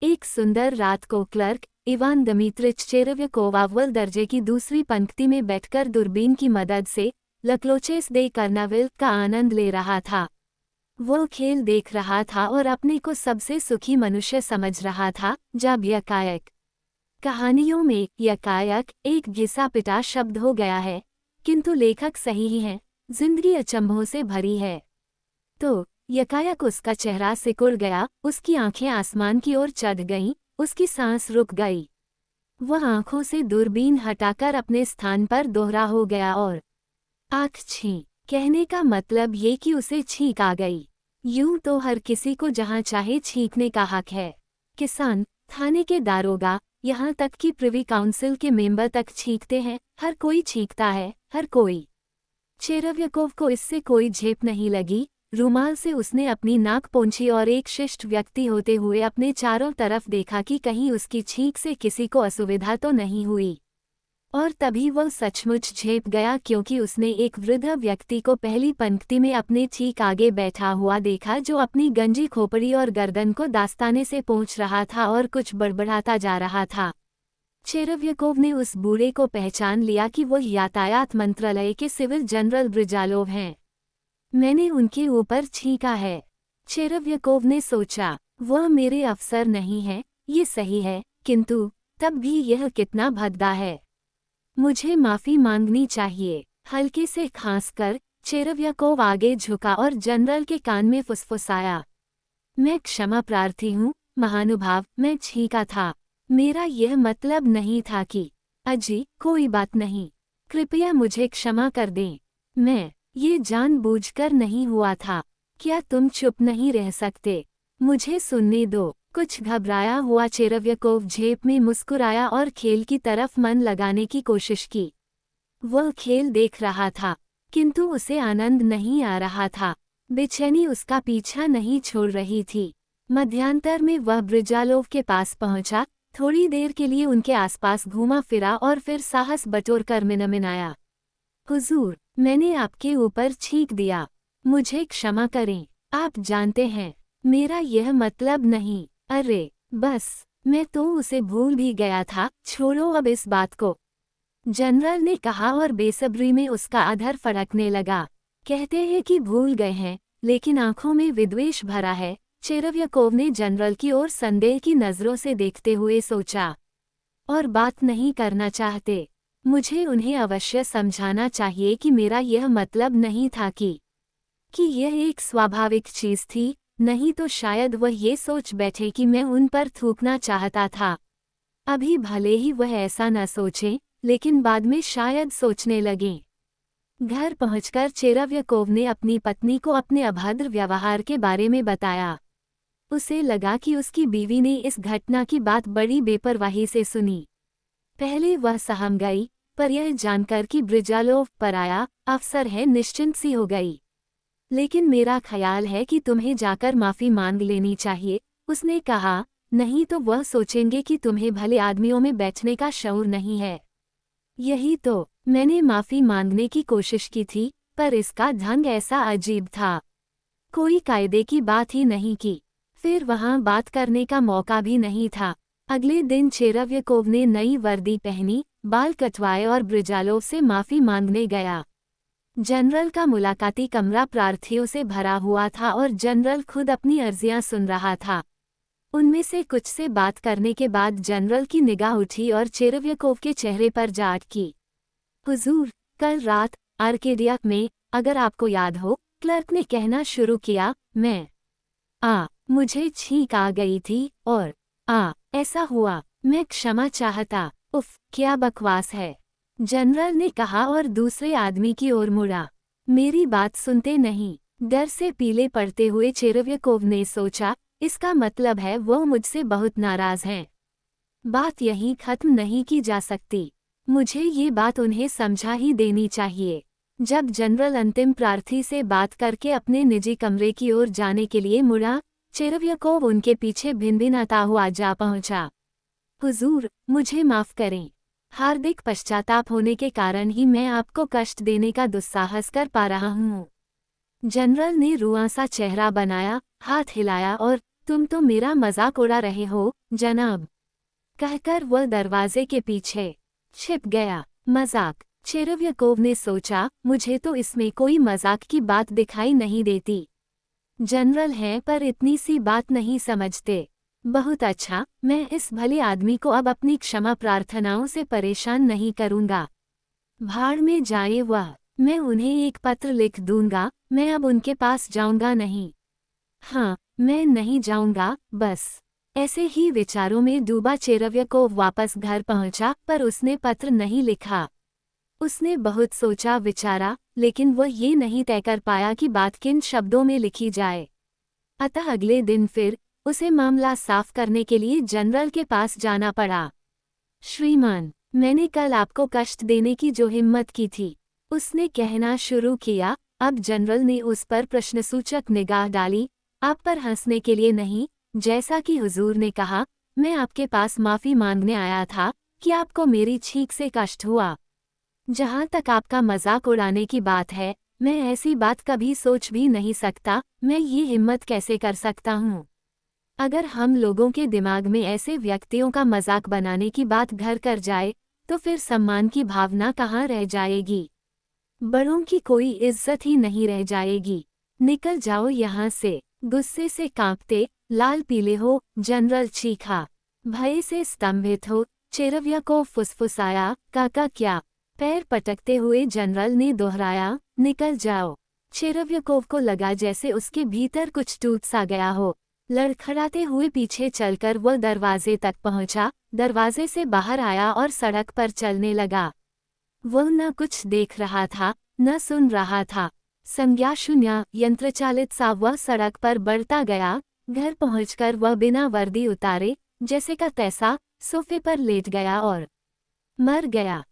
एक सुंदर रात को क्लर्क इवान दमित्रिच चेरेव्याकोव अव्वल दर्जे की दूसरी पंक्ति में बैठकर दूरबीन की मदद से लक्लोचेस दे कर्नाविल का आनंद ले रहा था। वो खेल देख रहा था और अपने को सबसे सुखी मनुष्य समझ रहा था। जब यकायक कहानियों में यकायक एक घिसा पिटा शब्द हो गया है, किंतु लेखक सही ही है, जिंदगी अचंभों से भरी है। तो यकायक उसका चेहरा सिकुड़ गया, उसकी आंखें आसमान की ओर चढ़ गईं, उसकी सांस रुक गई। वह आंखों से दूरबीन हटाकर अपने स्थान पर दोहरा हो गया और आँख छी कहने का मतलब ये कि उसे छींक आ गई। यूं तो हर किसी को जहां चाहे छींकने का हक है। किसान, थाने के दारोगा, यहाँ तक कि प्रिवी काउंसिल के मेंबर तक छींकते हैं। हर कोई छींकता है, हर कोई। चेरेव्याकोव को इससे कोई झेप नहीं लगी। रुमाल से उसने अपनी नाक पोंछी और एक शिष्ट व्यक्ति होते हुए अपने चारों तरफ देखा कि कहीं उसकी छींक से किसी को असुविधा तो नहीं हुई। और तभी वह सचमुच झेप गया, क्योंकि उसने एक वृद्ध व्यक्ति को पहली पंक्ति में अपने ठीक आगे बैठा हुआ देखा, जो अपनी गंजी खोपड़ी और गर्दन को दास्ताने से पोंछ रहा था और कुछ बड़बड़ाता जा रहा था। चेरेव्याकोव ने उस बूढ़े को पहचान लिया कि वह यातायात मंत्रालय के सिविल जनरल ब्रिजालोव हैं। मैंने उनके ऊपर छींका है, चेरेव्याकोव ने सोचा। वह मेरे अफसर नहीं है, ये सही है, किंतु तब भी यह कितना भद्दा है। मुझे माफी मांगनी चाहिए। हल्के से खांसकर चेरेव्याकोव आगे झुका और जनरल के कान में फुसफुसाया। मैं क्षमा प्रार्थी हूँ महानुभाव, मैं छींका था। मेरा यह मतलब नहीं था कि। अजी, कोई बात नहीं, कृपया मुझे क्षमा कर दें। मैं ये जानबूझकर नहीं हुआ था। क्या तुम चुप नहीं रह सकते? मुझे सुनने दो। कुछ घबराया हुआ चेरेव्याकोव झेप में मुस्कुराया और खेल की तरफ मन लगाने की कोशिश की। वह खेल देख रहा था, किंतु उसे आनंद नहीं आ रहा था। बेचैनी उसका पीछा नहीं छोड़ रही थी। मध्यांतर में वह ब्रिजालोव के पास पहुंचा, थोड़ी देर के लिए उनके आसपास घूमा फिरा और फिर साहस बटोरकर मिनमिनाया। हुजूर, मैंने आपके ऊपर छींक दिया, मुझे क्षमा करें। आप जानते हैं, मेरा यह मतलब नहीं। अरे बस, मैं तो उसे भूल भी गया था, छोड़ो अब इस बात को, जनरल ने कहा और बेसब्री में उसका अधर फड़कने लगा। कहते हैं कि भूल गए हैं, लेकिन आंखों में विद्वेष भरा है। चेरेव्याकोव ने जनरल की ओर संदेह की नजरों से देखते हुए सोचा। और बात नहीं करना चाहते। मुझे उन्हें अवश्य समझाना चाहिए कि मेरा यह मतलब नहीं था कि यह एक स्वाभाविक चीज थी, नहीं तो शायद वह ये सोच बैठे कि मैं उन पर थूकना चाहता था। अभी भले ही वह ऐसा न सोचें, लेकिन बाद में शायद सोचने लगें। घर पहुंचकर चेरेव्याकोव ने अपनी पत्नी को अपने अभद्र व्यवहार के बारे में बताया। उसे लगा कि उसकी बीवी ने इस घटना की बात बड़ी बेपरवाही से सुनी। पहले वह सहम गई, पर यह जानकर कि ब्रिजालोव पराया अफसर है, निश्चिंत सी हो गई। लेकिन मेरा ख्याल है कि तुम्हें जाकर माफी मांग लेनी चाहिए, उसने कहा, नहीं तो वह सोचेंगे कि तुम्हें भले आदमियों में बैठने का शऊर नहीं है। यही तो, मैंने माफी मांगने की कोशिश की थी, पर इसका ढंग ऐसा अजीब था। कोई कायदे की बात ही नहीं की। फिर वहां बात करने का मौका भी नहीं था। अगले दिन चेरेव्याकोव ने नई वर्दी पहनी, बाल कटवाए और ब्रिजालोव से माफी मांगने गया। जनरल का मुलाकाती कमरा प्रार्थियों से भरा हुआ था और जनरल खुद अपनी अर्जियां सुन रहा था। उनमें से कुछ से बात करने के बाद जनरल की निगाह उठी और चेरेव्याकोव के चेहरे पर जा अटकी। हुजूर, कल रात आर्केडिया में, अगर आपको याद हो, क्लर्क ने कहना शुरू किया, मुझे छींक आ गई थी और ऐसा हुआ। मैं क्षमा चाहता। उफ, क्या बकवास है, जनरल ने कहा और दूसरे आदमी की ओर मुड़ा। मेरी बात सुनते नहीं। डर से पीले पड़ते हुए चेरेव्याकोव ने सोचा, इसका मतलब है वह मुझसे बहुत नाराज हैं। बात यहीं खत्म नहीं की जा सकती। मुझे ये बात उन्हें समझा ही देनी चाहिए। जब जनरल अंतिम प्रार्थी से बात करके अपने निजी कमरे की ओर जाने के लिए मुड़ा, चेरेव्याकोव उनके पीछे भिनभिनाता हुआ जा पहुंचा। हुजूर, मुझे माफ करें। हार्दिक पश्चाताप होने के कारण ही मैं आपको कष्ट देने का दुस्साहस कर पा रहा हूँ। जनरल ने रुआंसा चेहरा बनाया, हाथ हिलाया और तुम तो मेरा मजाक उड़ा रहे हो, जनाब, कहकर वह दरवाजे के पीछे छिप गया। मजाक, चेरेव्याकोव ने सोचा, मुझे तो इसमें कोई मजाक की बात दिखाई नहीं देती। जनरल हैं पर इतनी सी बात नहीं समझते। बहुत अच्छा, मैं इस भले आदमी को अब अपनी क्षमा प्रार्थनाओं से परेशान नहीं करूंगा। भाड़ में जाए वह, मैं उन्हें एक पत्र लिख दूंगा, मैं अब उनके पास जाऊंगा नहीं। हाँ, मैं नहीं जाऊंगा, बस। ऐसे ही विचारों में डूबा चेरेव्याकोव वापस घर पहुंचा, पर उसने पत्र नहीं लिखा। उसने बहुत सोचा विचारा, लेकिन वह ये नहीं तय कर पाया कि बात किन शब्दों में लिखी जाए। अतः अगले दिन फिर उसे मामला साफ करने के लिए जनरल के पास जाना पड़ा। श्रीमान, मैंने कल आपको कष्ट देने की जो हिम्मत की थी, उसने कहना शुरू किया। अब जनरल ने उस पर प्रश्नसूचक निगाह डाली। आप पर हंसने के लिए नहीं, जैसा कि हुजूर ने कहा, मैं आपके पास माफी मांगने आया था कि आपको मेरी छींक से कष्ट हुआ। जहाँ तक आपका मजाक उड़ाने की बात है, मैं ऐसी बात कभी सोच भी नहीं सकता। मैं ये हिम्मत कैसे कर सकता हूँ? अगर हम लोगों के दिमाग में ऐसे व्यक्तियों का मजाक बनाने की बात घर कर जाए, तो फिर सम्मान की भावना कहाँ रह जाएगी? बड़ों की कोई इज्जत ही नहीं रह जाएगी। निकल जाओ यहाँ से। गुस्से से कांपते, लाल पीले हो, जनरल चीखा। भय से स्तंभित हो, चेरेव्याकोव फुसफुसाया, काका क्या? पैर पटकते हुए जनरल ने दोहराया, निकल जाओ। चेरेव्याकोव को लगा जैसे उसके भीतर कुछ टूट सा गया हो। लड़खड़ाते हुए पीछे चलकर वह दरवाजे तक पहुंचा, दरवाजे से बाहर आया और सड़क पर चलने लगा। वह न कुछ देख रहा था, न सुन रहा था। संज्ञा शून्य यंत्रचालित सा वह सड़क पर बढ़ता गया। घर पहुंचकर वह बिना वर्दी उतारे, जैसे का तैसा, सोफे पर लेट गया और मर गया।